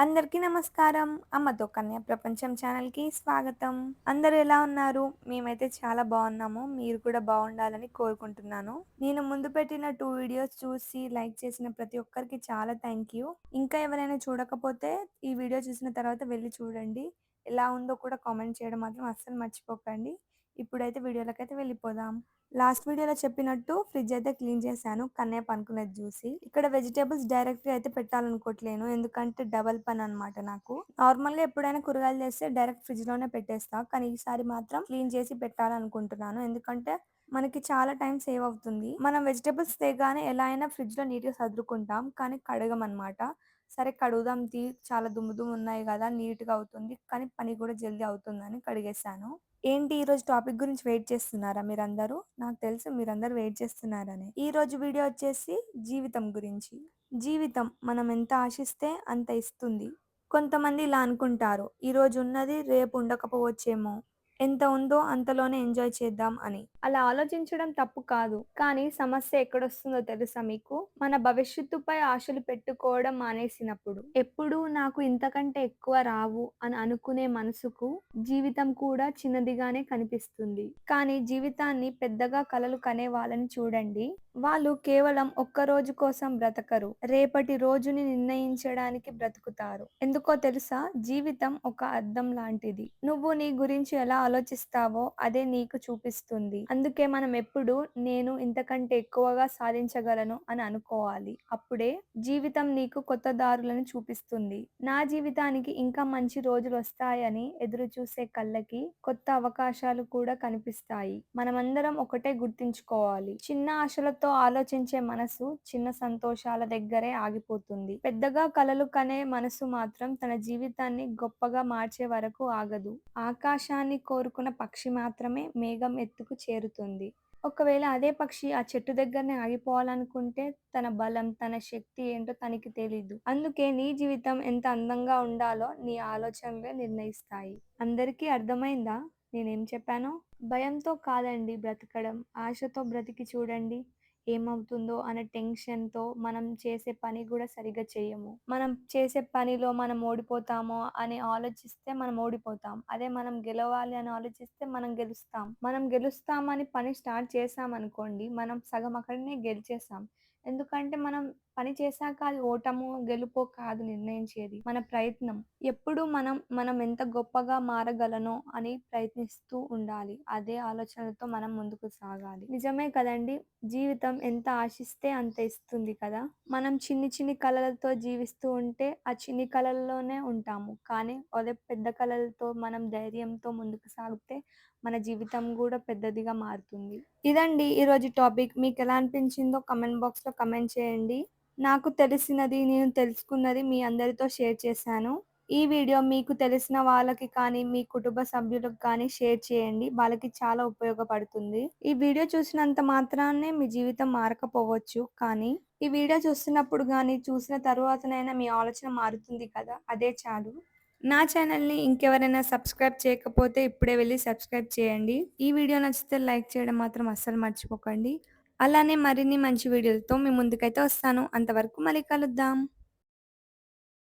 అందరికీ నమస్కారం. అమ్మతో కన్య ప్రపంచం ఛానల్‌కి స్వాగతం. అందరూ ఎలా ఉన్నారు? మేమైతే చాలా బావున్నాము. మీరు కూడా బావుండాలని కోరుకుంటున్నాను. నేను ముందు పెట్టిన 2 వీడియోస్ చూసి లైక్ చేసిన ప్రతి ఒక్కరికి చాలా థాంక్ యూ. ఇంకా ఎవరైనా చూడకపోతే ఈ వీడియో చూసిన తర్వాత వెళ్లి చూడండి. ఎలా ఉందో కూడా కామెంట్ చేయడం మాత్రం అస్సలు మర్చిపోకండి. ఇప్పుడైతే వీడియోలకైతే వెళ్ళిపోదాం. లాస్ట్ వీడియోలో చెప్పినట్టు ఫ్రిడ్జ్ అయితే క్లీన్ చేశాను. కన్నయ్య పనుకునేది జూసి. ఇక్కడ వెజిటబుల్స్ డైరెక్ట్‌గా అయితే పెట్టాలనుకోవట్లేను. ఎందుకంటే డబల్ పననమాట నాకు. నార్మల్‌గా ఎప్పుడైనా కూరగాయలు చేస్తే డైరెక్ట్ ఫ్రిడ్జ్‌లోనే పెట్టేస్తా. కానీ ఈసారి మాత్రం క్లీన్ చేసి పెట్టాలనుకుంటున్నాను. ఎందుకంటే మనకి చాలా టైం సేవ్ అవుతుంది. మనం వెజిటబుల్స్ తేగానే ఎలా అయినా ఫ్రిడ్జ్‌లో నీట్‌గా సర్దుకుంటాం. కానీ కడగమనమాట. సరే కడుగుదాం చాలా దుమ్ము దుమ్ము ఉన్నాయి గదా! నీట్‌గా అవుతుంది. కానీ పని కూడా జల్దీ అవుతుందని కడిగేశాను. ఏంటి ఈరోజు టాపిక్ గురించి వెయిట్ చేస్తున్నారా మీరందరూ? నాకు తెలుసు మీరందరూ వెయిట్ చేస్తున్నారని. ఈరోజు వీడియో వచ్చేసి జీవితం గురించి. జీవితం మనం ఎంత ఆశిస్తే అంత ఇస్తుంది. కొంతమంది ఇలా అనుకుంటారు. ఈరోజు ఉన్నది రేపు ఉండకపోవచ్చేమో. ఎంత ఉందో అంతలోనే ఎంజాయ్ చేద్దాం అని. అలా ఆలోచించడం తప్పు కాదు. కానీ సమస్య ఎక్కడొస్తుందో తెలుసా మీకు? మన భవిష్యత్తుపై ఆశలు పెట్టుకోవడం మానేసినప్పుడు. ఎప్పుడూ నాకు ఇంతకంటే ఎక్కువ రావు అని అనుకునే మనసుకు జీవితం కూడా చిన్నదిగానే కనిపిస్తుంది. కానీ జీవితాన్ని పెద్దగా కలలు కనే వాళ్ళని చూడండి. వాళ్ళు కేవలం ఒక్క రోజు కోసం బ్రతకరు. రేపటి రోజుని నిర్ణయించడానికి బ్రతుకుతారు. ఎందుకో తెలుసా? జీవితం ఒక అద్దం లాంటిది. నువ్వు నీ గురించి ఎలా ఆలోచిస్తావో అదే నీకు చూపిస్తుంది. అందుకే మనం ఎప్పుడు నేను ఇంతకంటే ఎక్కువగా సాధించగలను అని అనుకోవాలి. అప్పుడే జీవితం నీకు కొత్త దారులను చూపిస్తుంది. నా జీవితానికి ఇంకా మంచి రోజులొస్తాయని ఎదురుచూసే కళ్ళకి కొత్త అవకాశాలు కూడా కనిపిస్తాయి. మనమందరం ఒకటే గుర్తుంచుకోవాలి. చిన్న ఆశలతో ఆలోచించే మనసు చిన్న సంతోషాల దగ్గరే ఆగిపోతుంది. పెద్దగా కలలు కనే మనసు మాత్రం తన జీవితాన్ని గొప్పగా మార్చే వరకు ఆగదు. ఆకాశాన్ని కోరుకున్న పక్షి మాత్రమే మేఘం ఎత్తుకు చేరుతుంది. ఒకవేళ అదే పక్షి ఆ చెట్టు దగ్గరనే ఆగిపోవాలనుకుంటే తన బలం, తన శక్తి ఏంటో తనకి తెలీదు. అందుకే నీ జీవితం ఎంత అందంగా ఉండాలో నీ ఆలోచనలే నిర్ణయిస్తాయి. అందరికీ అర్థమైందా నేనేం చెప్పానో? భయంతో కాదండి బ్రతకడం. ఆశతో బ్రతికి చూడండి. ఏమవుతుందో అనే టెన్షన్‌తో మనం చేసే పని గూడా సరిగ్గా చెయ్యము. మనం చేసే పనిలో మనం ఓడిపోతామో అని ఆలోచిస్తే మనం ఓడిపోతాం. అదే మనం గెలవాలి అని ఆలోచిస్తే మనం గెలుస్తాం. మనం గెలుస్తామని పని స్టార్ట్ చేశామనుకోండి, మనం సగం అక్కడనే గెలిచేసాం. ఎందుకంటే మనం పని చేశాక అది ఓటమో, గెలుపో కాదు నిర్ణయించేది. మన ప్రయత్నం. ఎప్పుడూ మనం ఎంత గొప్పగా మారగలనో అని ప్రయత్నిస్తూ ఉండాలి. అదే ఆలోచనలతో మనం ముందుకు సాగాలి. నిజమే కదండీ! జీవితం ఎంత ఆశిస్తే అంత ఇస్తుంది కదా! మనం చిన్ని చిన్ని కలలతో జీవిస్తూ ఉంటే, ఆ చిన్ని కలల్లోనే ఉంటాము. కానీ అదే పెద్ద కలలతో మనం ధైర్యంతో ముందుకు సాగితే మన జీవితం గూడా పెద్దదిగా మారుతుంది. ఇదండి ఈరోజు టాపిక్. మీకెలా అనిపించిందో కామెంట్ బాక్స్‌లో కామెంట్ చేయండి. నాకు తెలిసినది, నేను తెలుసుకున్నది మీ అందరితో షేర్ చేశాను. ఈ వీడియో మీకు తెలిసిన వాళ్ళకి కానీ, మీ కుటుంబ సభ్యులకు కానీ షేర్ చేయండి. వాళ్ళకి చాలా ఉపయోగపడుతుంది. ఈ వీడియో చూసినంత మాత్రాన్నే మీ జీవితం మారకపోవచ్చు. కానీ ఈ వీడియో చూస్తున్నప్పుడు గానీ, చూసిన తరువాతనైనా మీ ఆలోచన మారుతుంది కదా! అదే చాలు. నా ఛానల్‌ని ఇంకెవరైనా సబ్స్క్రైబ్ చేయకపోతే ఇప్పుడే వెళ్లి సబ్స్క్రైబ్ చేయండి. ఈ వీడియో నచ్చితే లైక్ చేయడం మాత్రం అస్సలు మర్చిపోకండి. అలానే మరిన్ని మంచి వీడియోలతో మీ ముందుకైతే వస్తాను. అంతవరకు మళ్ళీ కలుద్దాం.